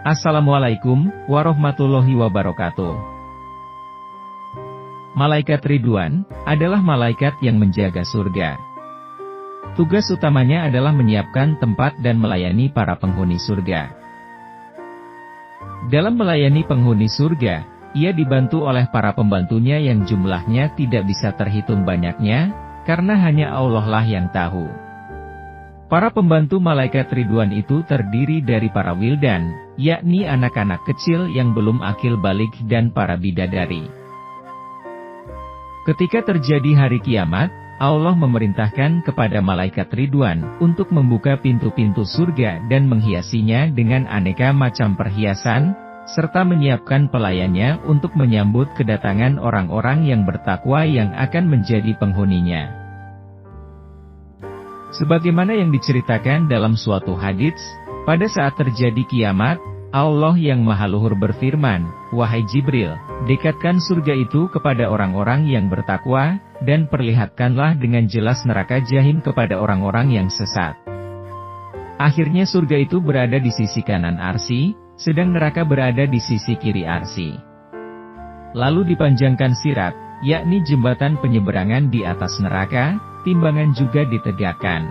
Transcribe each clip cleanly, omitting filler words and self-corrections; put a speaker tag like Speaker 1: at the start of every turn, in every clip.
Speaker 1: Assalamualaikum warahmatullahi wabarakatuh. Malaikat Ridwan adalah malaikat yang menjaga surga. Tugas utamanya adalah menyiapkan tempat dan melayani para penghuni surga. Dalam melayani penghuni surga, ia dibantu oleh para pembantunya yang jumlahnya tidak bisa terhitung banyaknya, karena hanya Allah lah yang tahu. Para pembantu malaikat Ridwan itu terdiri dari para wildan, yakni anak-anak kecil yang belum akil balik dan para bidadari. Ketika terjadi hari kiamat, Allah memerintahkan kepada malaikat Ridwan untuk membuka pintu-pintu surga dan menghiasinya dengan aneka macam perhiasan, serta menyiapkan pelayannya untuk menyambut kedatangan orang-orang yang bertakwa yang akan menjadi penghuninya. Sebagaimana yang diceritakan dalam suatu hadits, pada saat terjadi kiamat, Allah yang Maha Luhur berfirman, "Wahai Jibril, dekatkan surga itu kepada orang-orang yang bertakwa, dan perlihatkanlah dengan jelas neraka Jahim kepada orang-orang yang sesat." Akhirnya surga itu berada di sisi kanan Arsy, sedang neraka berada di sisi kiri Arsy. Lalu dipanjangkan sirat, yakni jembatan penyeberangan di atas neraka, timbangan juga ditegakkan.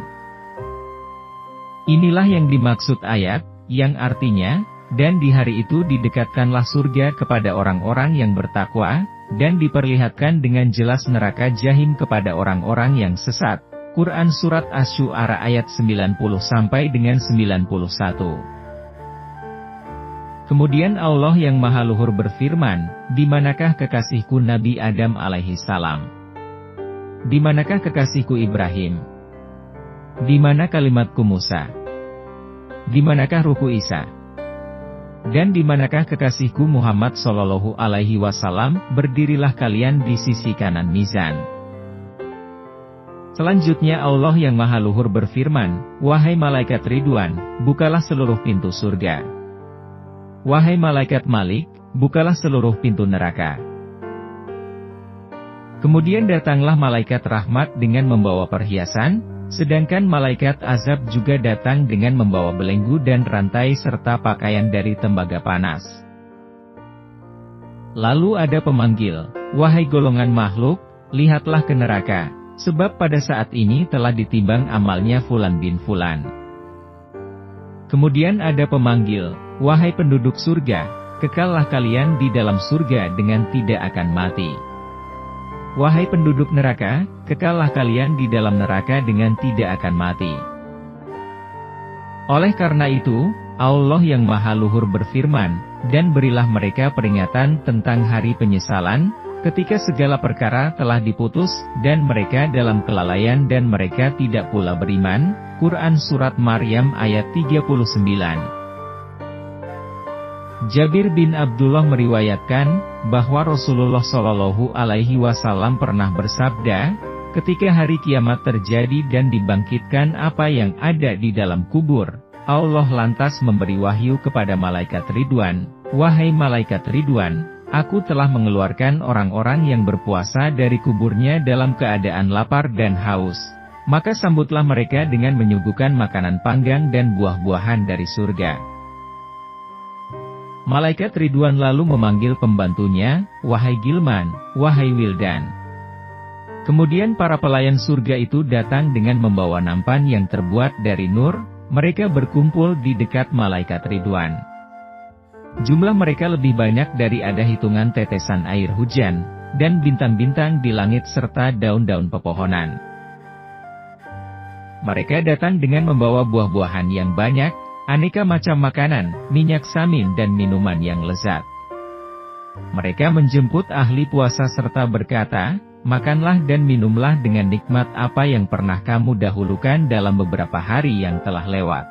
Speaker 1: Inilah yang dimaksud ayat, yang artinya, dan di hari itu didekatkanlah surga kepada orang-orang yang bertakwa, dan diperlihatkan dengan jelas neraka Jahim kepada orang-orang yang sesat. Quran Surat Asy-Syu'ara ayat 90 sampai dengan 91. Kemudian Allah yang Maha Luhur berfirman, "Di manakah kekasihku Nabi Adam alaihi salam? Di manakah kekasihku Ibrahim? Di mana kalimatku Musa? Di manakah ruhku Isa? Dan di manakah kekasihku Muhammad Sallallahu Alaihi Wasallam? Berdirilah kalian di sisi kanan mizan." Selanjutnya Allah yang Maha Luhur berfirman, "Wahai malaikat Ridwan, bukalah seluruh pintu surga. Wahai malaikat Malik, bukalah seluruh pintu neraka." Kemudian datanglah malaikat rahmat dengan membawa perhiasan, sedangkan malaikat azab juga datang dengan membawa belenggu dan rantai serta pakaian dari tembaga panas. Lalu ada pemanggil, "Wahai golongan makhluk, lihatlah ke neraka, sebab pada saat ini telah ditimbang amalnya Fulan bin Fulan." Kemudian ada pemanggil, "Wahai penduduk surga, kekallah kalian di dalam surga dengan tidak akan mati. Wahai penduduk neraka, kekallah kalian di dalam neraka dengan tidak akan mati." Oleh karena itu, Allah yang Maha Luhur berfirman, "Dan berilah mereka peringatan tentang hari penyesalan, ketika segala perkara telah diputus, dan mereka dalam kelalaian dan mereka tidak pula beriman." Quran Surat Maryam ayat 39. Jabir bin Abdullah meriwayatkan, bahwa Rasulullah Shallallahu Alaihi Wasallam pernah bersabda, ketika hari kiamat terjadi dan dibangkitkan apa yang ada di dalam kubur, Allah lantas memberi wahyu kepada malaikat Ridwan, "Wahai malaikat Ridwan, aku telah mengeluarkan orang-orang yang berpuasa dari kuburnya dalam keadaan lapar dan haus. Maka sambutlah mereka dengan menyuguhkan makanan panggang dan buah-buahan dari surga." Malaikat Ridwan lalu memanggil pembantunya, "Wahai Gilman, wahai Wildan." Kemudian para pelayan surga itu datang dengan membawa nampan yang terbuat dari nur, mereka berkumpul di dekat malaikat Ridwan. Jumlah mereka lebih banyak dari ada hitungan tetesan air hujan, dan bintang-bintang di langit serta daun-daun pepohonan. Mereka datang dengan membawa buah-buahan yang banyak, aneka macam makanan, minyak samin dan minuman yang lezat. Mereka menjemput ahli puasa serta berkata, "Makanlah dan minumlah dengan nikmat apa yang pernah kamu dahulukan dalam beberapa hari yang telah lewat."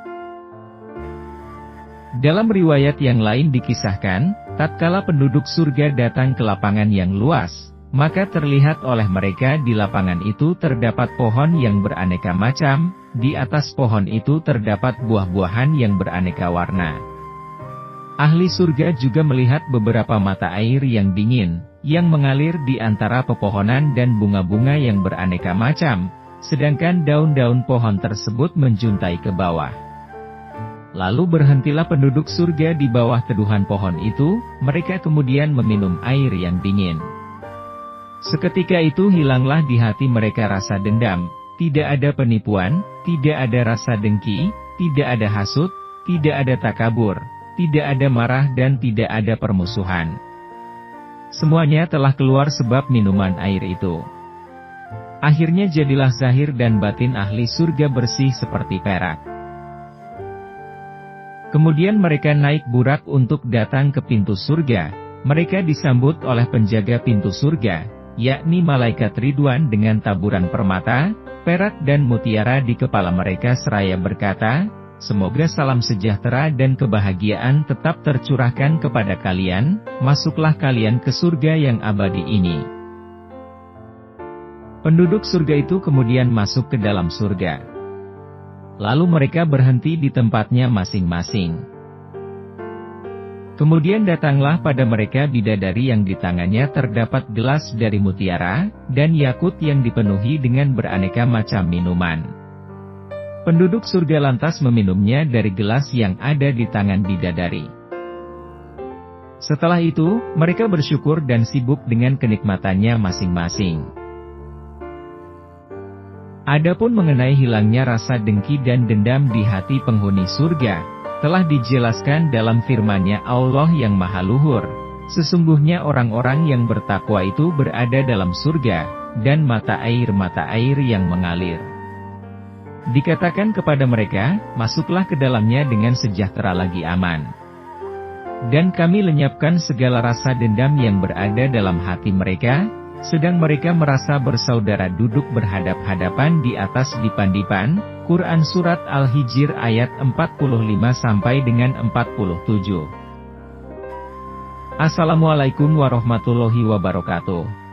Speaker 1: Dalam riwayat yang lain dikisahkan, tatkala penduduk surga datang ke lapangan yang luas, maka terlihat oleh mereka di lapangan itu terdapat pohon yang beraneka macam, di atas pohon itu terdapat buah-buahan yang beraneka warna. Ahli surga juga melihat beberapa mata air yang dingin, yang mengalir di antara pepohonan dan bunga-bunga yang beraneka macam, sedangkan daun-daun pohon tersebut menjuntai ke bawah. Lalu berhentilah penduduk surga di bawah teduhan pohon itu, mereka kemudian meminum air yang dingin. Seketika itu hilanglah di hati mereka rasa dendam, tidak ada penipuan, tidak ada rasa dengki, tidak ada hasut, tidak ada takabur, tidak ada marah dan tidak ada permusuhan. Semuanya telah keluar sebab minuman air itu. Akhirnya jadilah zahir dan batin ahli surga bersih seperti perak. Kemudian mereka naik burak untuk datang ke pintu surga. Mereka disambut oleh penjaga pintu surga, yakni malaikat Ridwan dengan taburan permata, perak dan mutiara di kepala mereka seraya berkata, "Semoga salam sejahtera dan kebahagiaan tetap tercurahkan kepada kalian, masuklah kalian ke surga yang abadi ini." Penduduk surga itu kemudian masuk ke dalam surga. Lalu mereka berhenti di tempatnya masing-masing. Kemudian datanglah pada mereka bidadari yang di tangannya terdapat gelas dari mutiara, dan yakut yang dipenuhi dengan beraneka macam minuman. Penduduk surga lantas meminumnya dari gelas yang ada di tangan bidadari. Setelah itu, mereka bersyukur dan sibuk dengan kenikmatannya masing-masing. Adapun mengenai hilangnya rasa dengki dan dendam di hati penghuni surga, telah dijelaskan dalam firman-Nya Allah yang Maha Luhur. Sesungguhnya orang-orang yang bertakwa itu berada dalam surga, dan mata air yang mengalir. Dikatakan kepada mereka, masuklah ke dalamnya dengan sejahtera lagi aman. Dan kami lenyapkan segala rasa dendam yang berada dalam hati mereka, sedang mereka merasa bersaudara duduk berhadap-hadapan di atas dipan-dipan. Quran Surat Al-Hijr ayat 45-47. Assalamualaikum warahmatullahi wabarakatuh.